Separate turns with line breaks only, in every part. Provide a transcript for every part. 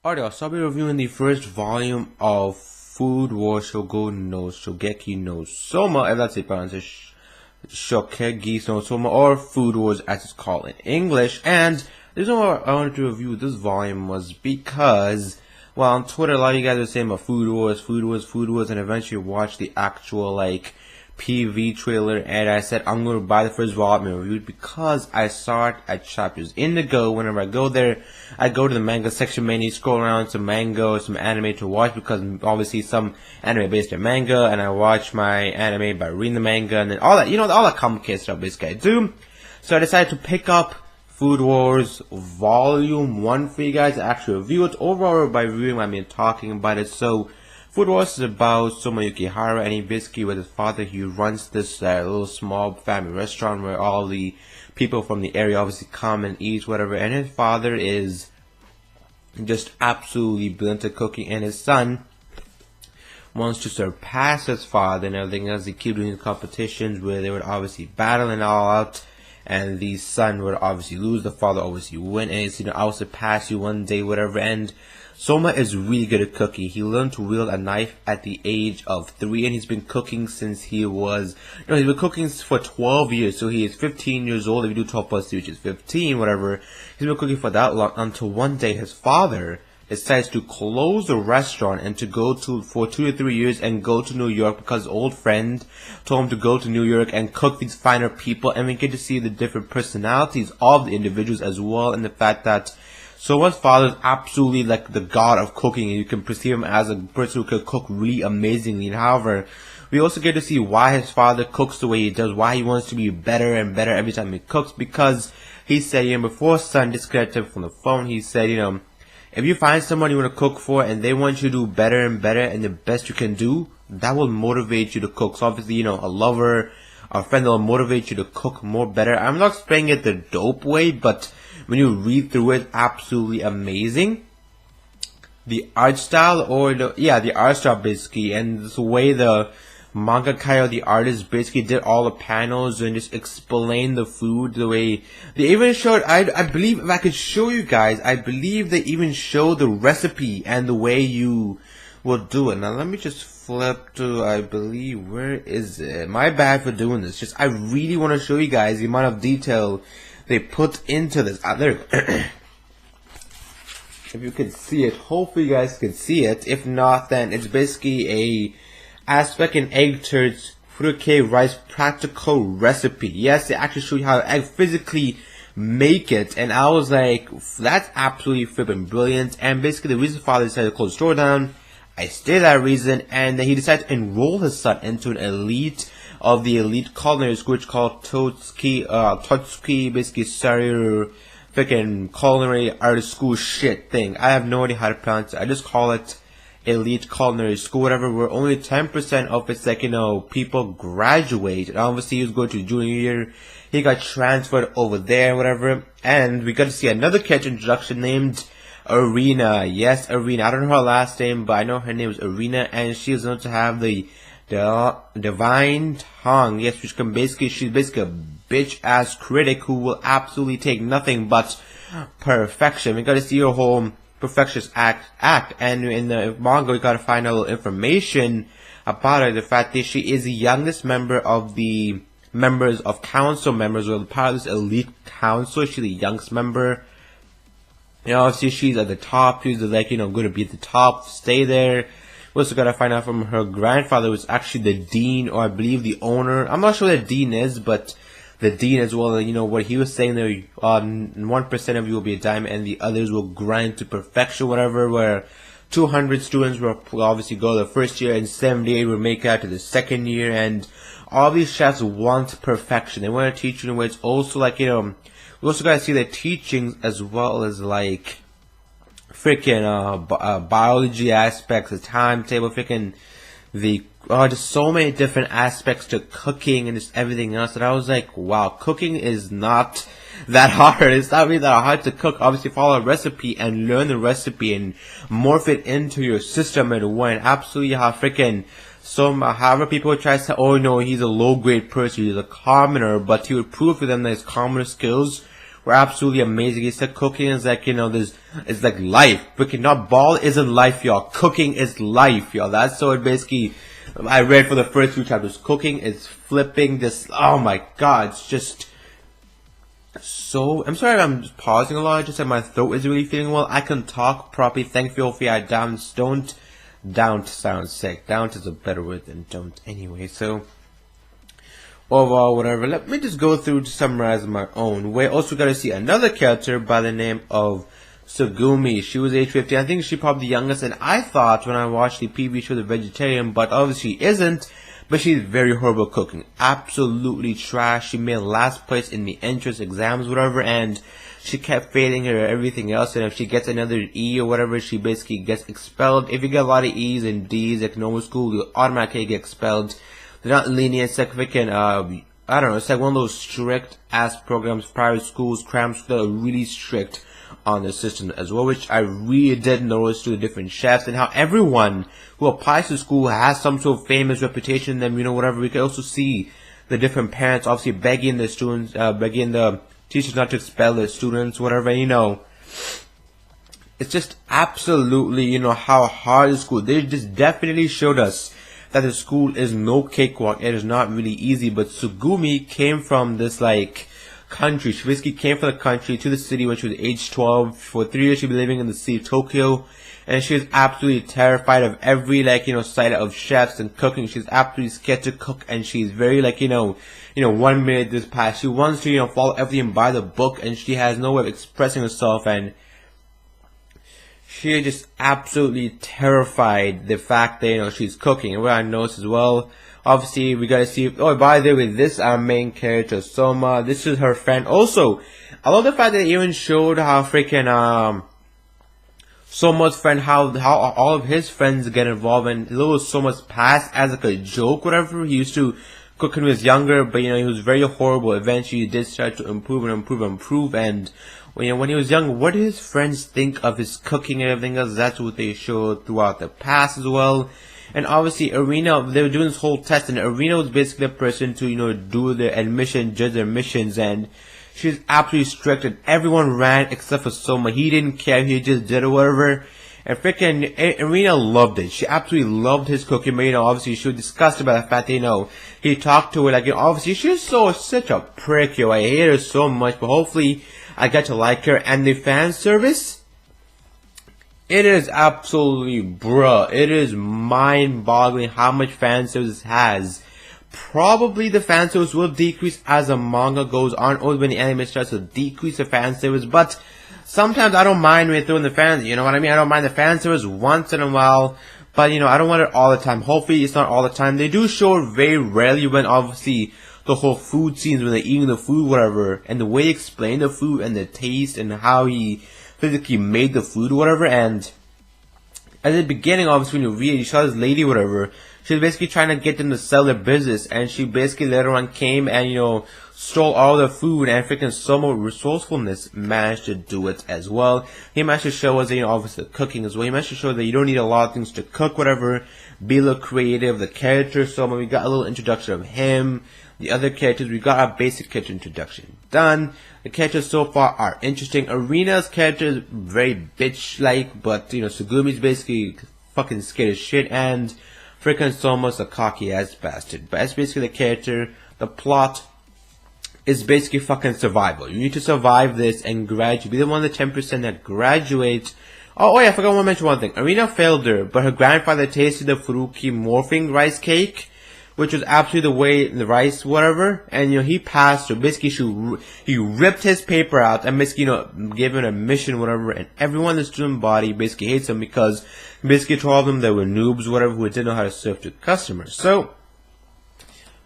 Alright, so I'll be reviewing the first volume of Food War Shougeki no Souma, if that's the pronunciation, Shougeki no Souma, or Food Wars as it's called in English. And the reason why I wanted to review this volume was because, well, on Twitter a lot of you guys are saying about Food Wars, and eventually watched the actual, PV trailer, and I said I'm going to buy the first volume and review it because I saw it at Chapters Indigo. Whenever I go there, I go to the manga section mainly, scroll around some manga or some anime to watch, because obviously some anime based on manga, and I watch my anime by reading the manga, and then all that, all that complicated stuff basically I do. So I decided to pick up Food Wars Volume 1 for you guys to actually review it. Overall, by reviewing, I mean talking about it. So Food Wars is about Souma Yukihara, and he basically, with his father, he runs this little small family restaurant where all the people from the area obviously come and eat, whatever, and his father is just absolutely brilliant at cooking, and his son wants to surpass his father and everything else. They keep doing competitions where they would obviously battle and all out, and the son would obviously lose, the father obviously win, and it's, I'll surpass you one day, whatever. And Souma is really good at cooking. He learned to wield a knife at the age of 3, and he's been cooking since he was, he's been cooking for 12 years, so he is 15 years old. If you do 12 plus 3, which is 15, whatever, he's been cooking for that long, until one day his father decides to close the restaurant and to go to, for 2 to 3 years, and go to New York, because his old friend told him to go to New York and cook these finer people, and we get to see the different personalities of the individuals as well, and the fact that Souma's father is absolutely like the god of cooking, and you can perceive him as a person who can cook really amazingly. And however, we also get to see why his father cooks the way he does, why he wants to be better and better every time he cooks, because he said, before son disconnected from the phone, he said, if you find someone you want to cook for and they want you to do better and better and the best you can do, that will motivate you to cook. So obviously, a lover, a friend that will motivate you to cook more better. I'm not explaining it the dope way, but when you read through it, absolutely amazing. The art style, the art style basically, and the way the manga the artist basically did all the panels and just explained the food, the way they even showed, I believe, if I could show you guys, I believe they even show the recipe and the way you will do it. Now let me just flip to, I believe, where is it? My bad for doing this. Just, I really want to show you guys the amount of detail they put into this. There. If you can see it, hopefully you guys can see it. If not, then it's basically a aspect and egg turds fruit rice practical recipe. Yes, they actually show you how to physically make it, and I was like, that's absolutely flipping brilliant. And basically the reason father decided to close the store down, I stated that reason, and then he decided to enroll his son into an elite of the elite culinary school, which called Totsuki, basically sorry, freaking culinary art school shit thing. I have no idea how to pronounce it. I just call it elite culinary school, whatever, where only 10% of its, people graduate. And obviously he was going to junior year, he got transferred over there, whatever. And we got to see another character introduction named Arena. Yes, Arena. I don't know her last name, but I know her name is Arena, and she is known to have the divine tongue. Yes, which can basically, she's basically a bitch ass critic who will absolutely take nothing but perfection. We got to see her whole perfectionist act, and in the manga we got to find out information about her. The fact that she is the youngest member of the members of council members, or the part of this elite council. She's the youngest member. Obviously she's at the top. She's going to be at the top, stay there. We also got to find out from her grandfather, who was actually the dean, or I believe the owner. I'm not sure what the dean is, but the dean as well. What he was saying there, 1% of you will be a diamond and the others will grind to perfection, whatever, where 200 students will obviously go the first year and 78 will make it to the second year. And all these chefs want perfection. They want to teach you in a way. It's also we also got to see the teachings as well as freaking biology aspects, the timetable, freaking just so many different aspects to cooking and just everything else. And I was like, wow, cooking is not that hard. It's not really that hard to cook. Obviously follow a recipe and learn the recipe and morph it into your system and when absolutely how freaking however people try to say, oh no, he's a low grade person, he's a commoner, but he would prove to them that his commoner skills were absolutely amazing. He said cooking is like, this, it's like life. Freaking not ball isn't life, y'all. Cooking is life, y'all. That's so it basically, I read for the first few chapters. Cooking is flipping this, oh my god, it's just so, I'm sorry I'm just pausing a lot. I just said my throat is really feeling well. I can talk properly. Thankfully, I don't sound sick. Don't is a better word than don't anyway. So, overall, whatever. Let me just go through to summarize my own way. Also, got to see another character by the name of Sugumi. She was age 15. I think she's probably the youngest. And I thought when I watched the PV show, the vegetarian, but obviously she isn't. But she's very horrible cooking. Absolutely trash. She made last place in the entrance exams, whatever, and she kept failing her everything else. And if she gets another E or whatever, she basically gets expelled. If you get a lot of E's and D's like normal school, you automatically get expelled. They're not lenient. It's like freaking, I don't know, it's like one of those strict ass programs, private schools, cram schools that are really strict on the system as well, which I really did notice through the different chefs and how everyone who applies to school has some sort of famous reputation. Then whatever. We can also see the different parents obviously begging the students, begging the teachers not to expel their students, whatever. It's just absolutely how hard the school. They just definitely showed us that the school is no cakewalk. It is not really easy. But Sugumi came from this country. She basically came from the country to the city when she was age 12. For 3 years she'd been living in the city of Tokyo, and she was absolutely terrified of every sight of chefs and cooking. She's absolutely scared to cook, and she's very 1 minute this past. She wants to follow everything by the book, and she has no way of expressing herself, and she is just absolutely terrified the fact that she's cooking. And what I noticed as well, obviously, we gotta see. Oh, by the way, this our main character, Souma. This is her friend. Also, I love the fact that they even showed how freaking Souma's friend, how all of his friends get involved in little Souma's past as a joke, whatever. He used to cook when he was younger, but he was very horrible. Eventually, he did start to improve. And when he was young, what did his friends think of his cooking and everything else? That's what they showed throughout the past as well. And obviously, Arena, they were doing this whole test, and Arena was basically the person to, do their admission, judge their admissions, and she was absolutely strict, and everyone ran except for Souma. He didn't care, he just did it, whatever. And freaking Arena loved it. She absolutely loved his cooking, but obviously she was disgusted by the fact that, he talked to her obviously she's such a prick, I hate her so much, but hopefully I get to like her. And the fan service, it is absolutely, bruh, it is mind-boggling how much fan service has. Probably the fan service will decrease as the manga goes on, or when the anime starts to decrease the fan service, but sometimes I don't mind when they throw in the fans, you know what I mean? I don't mind the fan service once in a while, but I don't want it all the time. Hopefully it's not all the time. They do show it very rarely when obviously the whole food scenes when they're eating the food, whatever, and the way he explained the food and the taste and how he physically made the food, whatever. And at the beginning, obviously, when you read it, you saw this lady, whatever. She was basically trying to get them to sell their business, and she basically later on came and stole all their food, and freaking Souma resourcefulness managed to do it as well. He managed to show us obviously cooking as well. He managed to show that you don't need a lot of things to cook, whatever. Be a little creative. The character Souma, we got a little introduction of him. The other characters, we got our basic character introduction done. The characters so far are interesting. Arena's character is very bitch-like, but Sugumi's basically fucking scared as shit, and freaking Souma's a cocky-ass bastard. But that's basically the character. The plot is basically fucking survival. You need to survive this and graduate. Be the one of the 10% that graduate. Oh yeah, I forgot to mention one thing. Arena failed her, but her grandfather tasted the Furuki morphing rice cake, which was absolutely the way the rice, whatever, and he passed her. Basically, he ripped his paper out and basically, gave him a mission, whatever, and everyone in the student body basically hates him because he basically told them they were noobs, whatever, who didn't know how to serve to customers. So,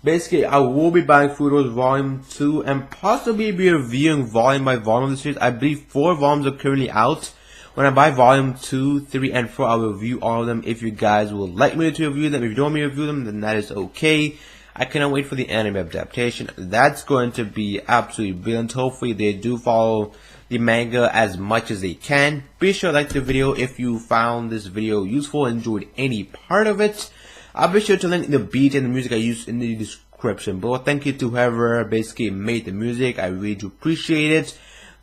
basically, I will be buying Food Wars Volume 2 and possibly be reviewing volume by volume of the series. I believe 4 volumes are currently out. When I buy Volume 2, 3, and 4, I will review all of them. If you guys would like me to review them, if you don't want me to review them, then that is okay. I cannot wait for the anime adaptation. That's going to be absolutely brilliant. Hopefully, they do follow the manga as much as they can. Be sure to like the video if you found this video useful and enjoyed any part of it. I'll be sure to link the beat and the music I used in the description below. Thank you to whoever basically made the music. I really do appreciate it.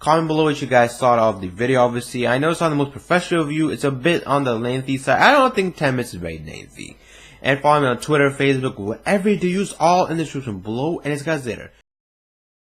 Comment below what you guys thought of the video. Obviously, I know it's not the most professional view. It's a bit on the lengthy side. I don't think 10 minutes is very lengthy. And follow me on Twitter, Facebook, whatever you do. Use all in the description below. And it's guys later.